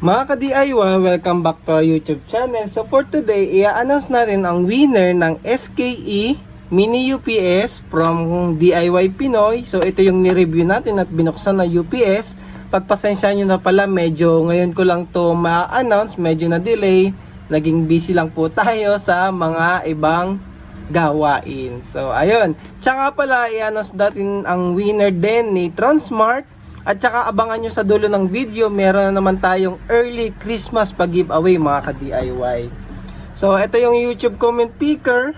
Mga ka-DIY, welcome back to our YouTube channel. So for today, i-announce natin ang winner ng SKE Mini UPS from DIY Pinoy. So ito yung ni-review natin at binuksan na UPS. Pagpasensya nyo na pala, medyo ngayon ko lang to ma-announce, medyo na delay. Naging busy lang po tayo sa mga ibang gawain. So ayun, tsaka pala i-announce natin ang winner din ni Transmart. At saka abangan nyo sa dulo ng video, meron na naman tayong early Christmas pag-giveaway mga ka-DIY. So ito yung YouTube comment picker.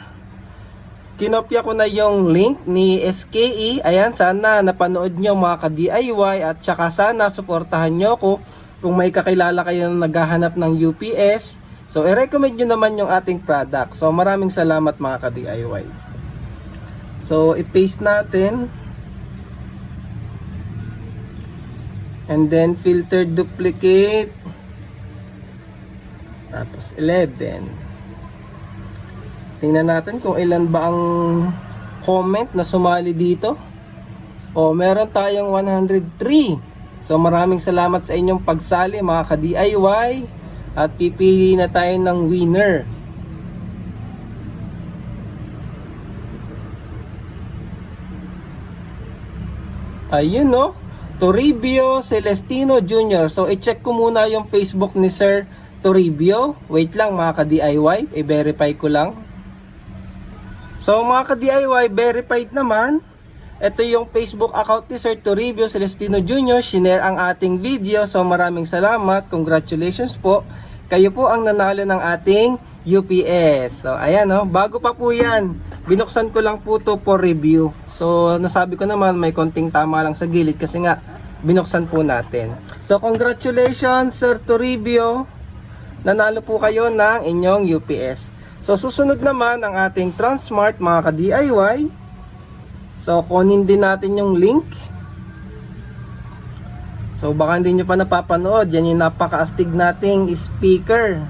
Kinopya ko na yung link ni SKE. Ayan, sana napanood nyo mga ka-DIY. At saka sana suportahan nyo ko kung may kakilala kayo na naghahanap ng UPS. So i-recommend nyo naman yung ating product. So maraming salamat mga ka-DIY. So i-paste natin. And then filter duplicate. Tapos 11. Tingnan natin kung ilan ba ang comment na sumali dito. O meron tayong 103. So maraming salamat sa inyong pagsali mga ka-DIY. At pipili na tayo ng winner. Ayun no, Toribio Celestino Jr. So i-check ko muna yung Facebook ni Sir Toribio. Wait lang mga ka-DIY, i-verify ko lang. So mga ka-DIY, verified naman. Ito yung Facebook account ni Sir Toribio Celestino Jr. Shinare ang ating video. So maraming salamat, congratulations po. Kayo po ang nanalo ng ating UPS. So ayan no, bago pa po yan, binuksan ko lang po to for review. So nasabi ko naman may konting tama lang sa gilid kasi nga binuksan po natin. So congratulations Sir Toribio, nanalo po kayo ng inyong UPS. So susunod naman ang ating Transmart mga ka-DIY. So kunin din natin yung link. So baka hindi nyo pa napapanood, yan yung napaka-astig nating speaker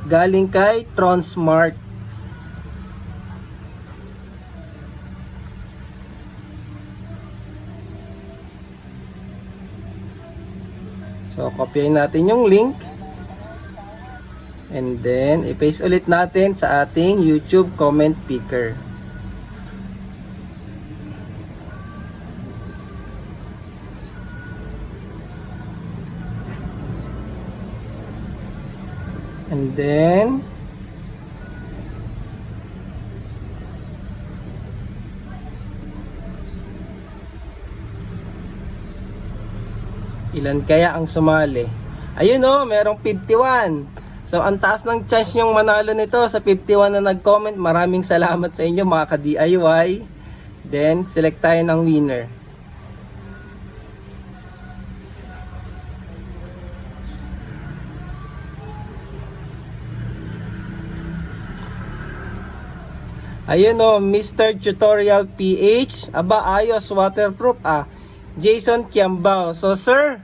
galing kay Transmart. So kopyahin natin yung link. And then i-paste ulit natin sa ating YouTube comment picker. And then ilan kaya ang sumali? Ayun o, merong 51. So ang taas ng chance yung manalo nito sa 51 na nag-comment. Maraming salamat sa inyo mga ka-DIY. Then select tayo ng winner. Ayun o, Mr. Tutorial PH. Aba, ayos, waterproof Jason Kiambao. So sir,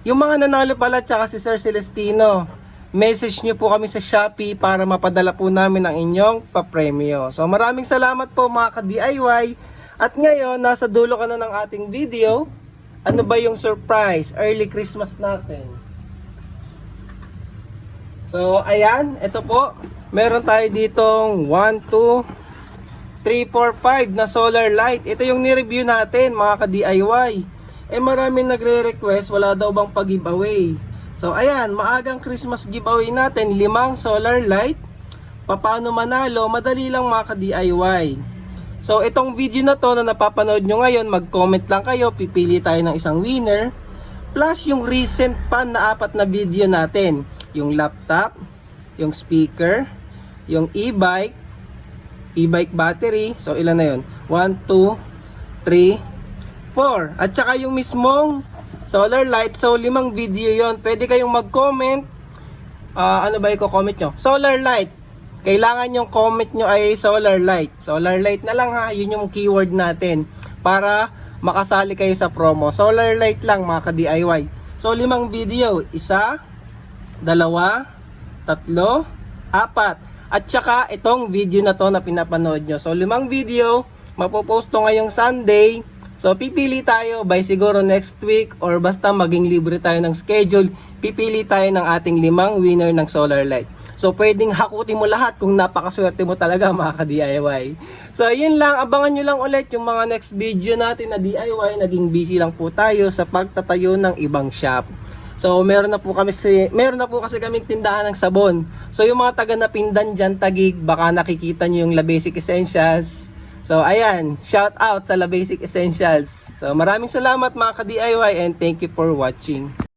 yung mga nanalo pala tsaka si Sir Celestino, message nyo po kami sa Shopee para mapadala po namin ang inyong papremyo. So maraming salamat po mga ka-DIY. At ngayon, nasa dulo ka na ng ating video. Ano ba yung surprise? Early Christmas natin. So ayan, ito po. Meron tayo ditong 1, 2, 3, 4, 5 na solar light. Ito yung ni-review natin mga ka-DIY. Maraming nagre-request, wala daw bang pag-giveaway. So ayan, maagang Christmas giveaway natin, 5 solar light. Paano manalo? Madali lang mga ka-DIY. So itong video na to na napapanood nyo ngayon, mag-comment lang kayo, pipili tayo ng isang winner. Plus yung recent pa na 4 na video natin. Yung laptop, yung speaker, yung e-bike battery. So ilan na yun? 1, 2, 3, 4. At saka yung mismong solar light. So 5 video yon. Pwede kayong mag-comment. Ano ba i-comment nyo? Solar light. Kailangan yung comment nyo ay solar light. Solar light na lang ha. Yun yung keyword natin para makasali kayo sa promo. Solar light lang mga ka-DIY. So 5 video. 1, 2, 3, 4. At saka itong video na to na pinapanood nyo. So 5 video, mapopost to ngayong Sunday, So pipili tayo by siguro next week or basta maging libre tayo ng schedule, pipili tayo ng ating 5 winner ng solar light. So pwedeng hakutin mo lahat kung napakaswerte mo talaga mga ka-DIY. So yun lang, abangan nyo lang ulit yung mga next video natin na DIY. Naging busy lang po tayo sa pagtatayo ng ibang shop. So meron na po kasi kaming tindahan ng sabon. So yung mga taga Napindan dyan, Taguig, baka nakikita nyo yung La Basic Essentials. So ayan, shout out sa La Basic Essentials. So maraming salamat mga ka-DIY and thank you for watching.